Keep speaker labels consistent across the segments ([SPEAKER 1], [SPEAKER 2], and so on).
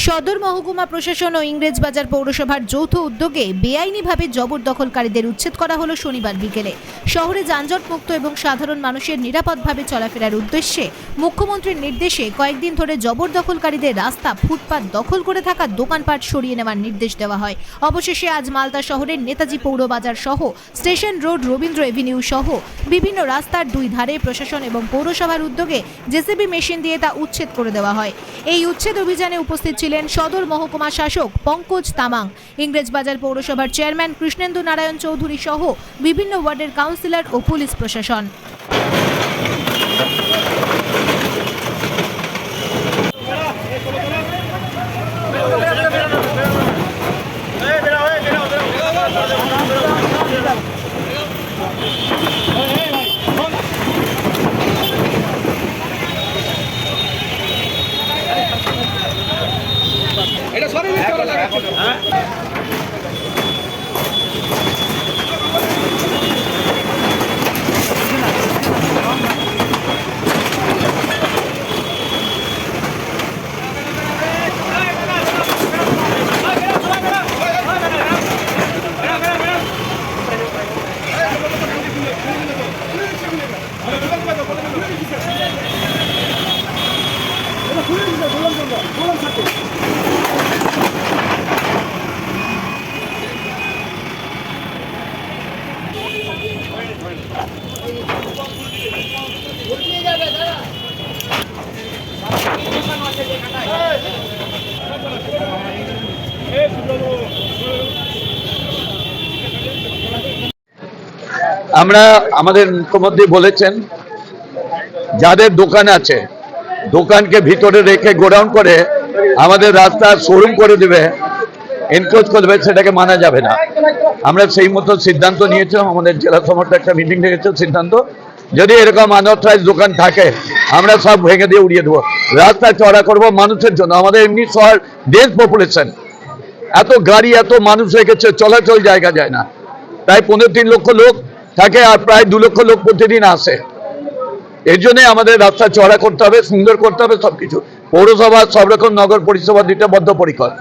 [SPEAKER 1] সদর মহকুমা প্রশাসন ও ইংরেজবাজার পৌরসভার যৌথ উদ্যোগে বেআইনিভাবে জবরদখলকারীদের উচ্ছেদ করা হলো শনিবার বিকেলে। শহরে যানজটমুক্ত এবং সাধারণ মানুষের নিরাপদভাবে চলাফেরার উদ্দেশ্যে মুখ্যমন্ত্রীর নির্দেশে কয়েকদিন ধরে জবরদখলকারীদের রাস্তা, ফুটপাত দখল করে থাকা দোকানপাট সরিয়ে নেওয়ার নির্দেশ দেওয়া হয়। অবশেষে আজ মালদা শহরের নেতাজি পৌরবাজার সহ স্টেশন রোড, রবীন্দ্র এভিনিউ সহ বিভিন্ন রাস্তার দুই ধারে প্রশাসন এবং পৌরসভার উদ্যোগে জেসিবি মেশিন দিয়ে তা উচ্ছেদ করে দেওয়া হয়। এই উচ্ছেদ অভিযানে উপস্থিত ছিলেন সদর মহকুমা শাসক পঙ্কজ তামাং, ইংরেজবাজার পৌরসভার চেয়ারম্যান কৃষ্ণেন্দু নারায়ণ চৌধুরী সহ বিভিন্ন ওয়ার্ডের কাউন্সিলর ও পুলিশ প্রশাসন।
[SPEAKER 2] আমরা আমাদের মুখ্যমন্ত্রী বলেছেন যাদের দোকান আছে দোকানকে ভিতরে রেখে গোডাউন করে আমাদের রাস্তা শোরুম করে দেবে, এনক্রোচ করবে, সেটাকে মানা যাবে না। আমরা সেই মতো সিদ্ধান্ত নিয়েছিলাম, আমাদের জেলা সমর্থ একটা মিটিং ডেকেছে, সিদ্ধান্ত যদি এরকম আনঅথরাইজড দোকান থাকে আমরা সব ভেঙে দিয়ে উড়িয়ে দেবো, রাস্তা চড়া করবো মানুষের জন্য। আমাদের এমনি শহর ডেন্স পপুলেশন, এত গাড়ি এত মানুষ হয়ে গেছে, চলাচল জায়গা যায় না। প্রায় 15-3 লক্ষ লোক থাকে আর প্রায় 2 লক্ষ লোক প্রতিদিন আসে। এর জন্য আমাদের রাস্তা চড়া করতে হবে, সুন্দর করতে হবে সবকিছু। পৌরসভা সব রকম নগর পরিষেবা দিতে বদ্ধপরিকর,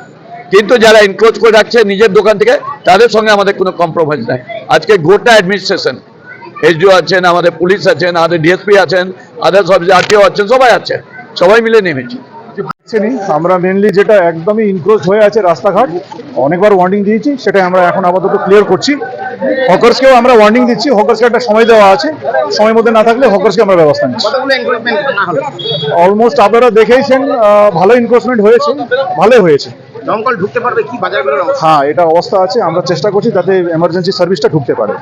[SPEAKER 2] কিন্তু যারা এনক্রোচ করে রাখছে নিজের দোকান থেকে তাদের সঙ্গে আমাদের কোনো কম্প্রোমাইজ নাই। আজকে গোটা অ্যাডমিনিস্ট্রেশন, এসডিও আছেন, আমাদের পুলিশ আছেন, আমাদের ডিএসপি আছেন, আদার্স অফিসার আরটিও আছেন, সবাই আছে, সবাই মিলে নেমেছি।
[SPEAKER 3] আমরা মেনলি যেটা একদমই ইনক্রোচ হয়ে আছে রাস্তাঘাট, অনেকবার ওয়ার্নিং দিয়েছি, সেটা আমরা এখন আপাতত ক্লিয়ার করছি। হকার্সকেও আমরা ওয়ার্নিং দিচ্ছি, হকার্সকে একটা সময় দেওয়া আছে, সময়ের মধ্যে না থাকলে হকার্সকে আমরা ব্যবস্থা নিচ্ছি। অলমোস্ট আপনারা দেখেইছেন, ভালো এনক্রোচমেন্ট হয়েছে, ভালোই হয়েছে।
[SPEAKER 4] দমকল ঢুকতে পারবে কি বাজারগুলোর?
[SPEAKER 3] হ্যাঁ, এটা অবস্থা আছে, আমরা চেষ্টা করছি যাতে এমার্জেন্সি সার্ভিসটা ঢুকতে পারে।